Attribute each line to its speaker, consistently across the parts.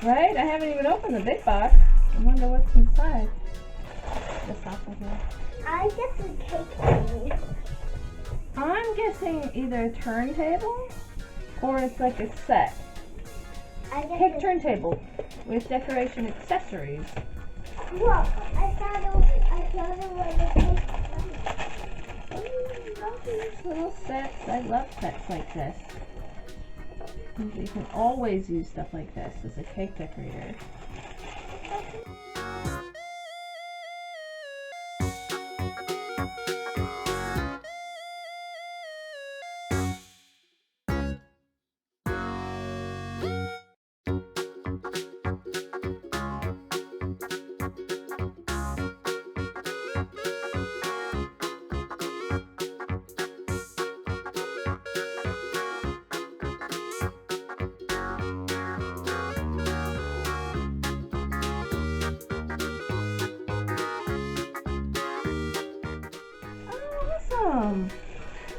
Speaker 1: Right? I haven't even opened the big box. I wonder what's inside. This off of here.
Speaker 2: I guess a cake thing.
Speaker 1: I'm guessing either a turntable or it's like a set. Cake turntable with decoration accessories.
Speaker 2: Look, I found it was a cake.
Speaker 1: These little sets. I love sets like this. You can always use stuff like this as a cake decorator.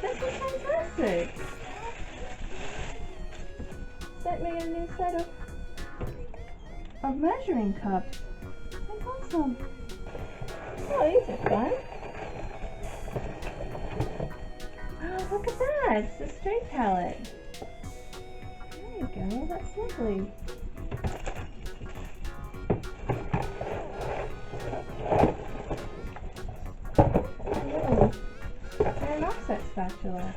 Speaker 1: This is fantastic. Sent me a new set of measuring cups. That's awesome. Oh, these are fun. Oh, look at that. It's the straight palette. There you go. That's lovely. An offset spatula.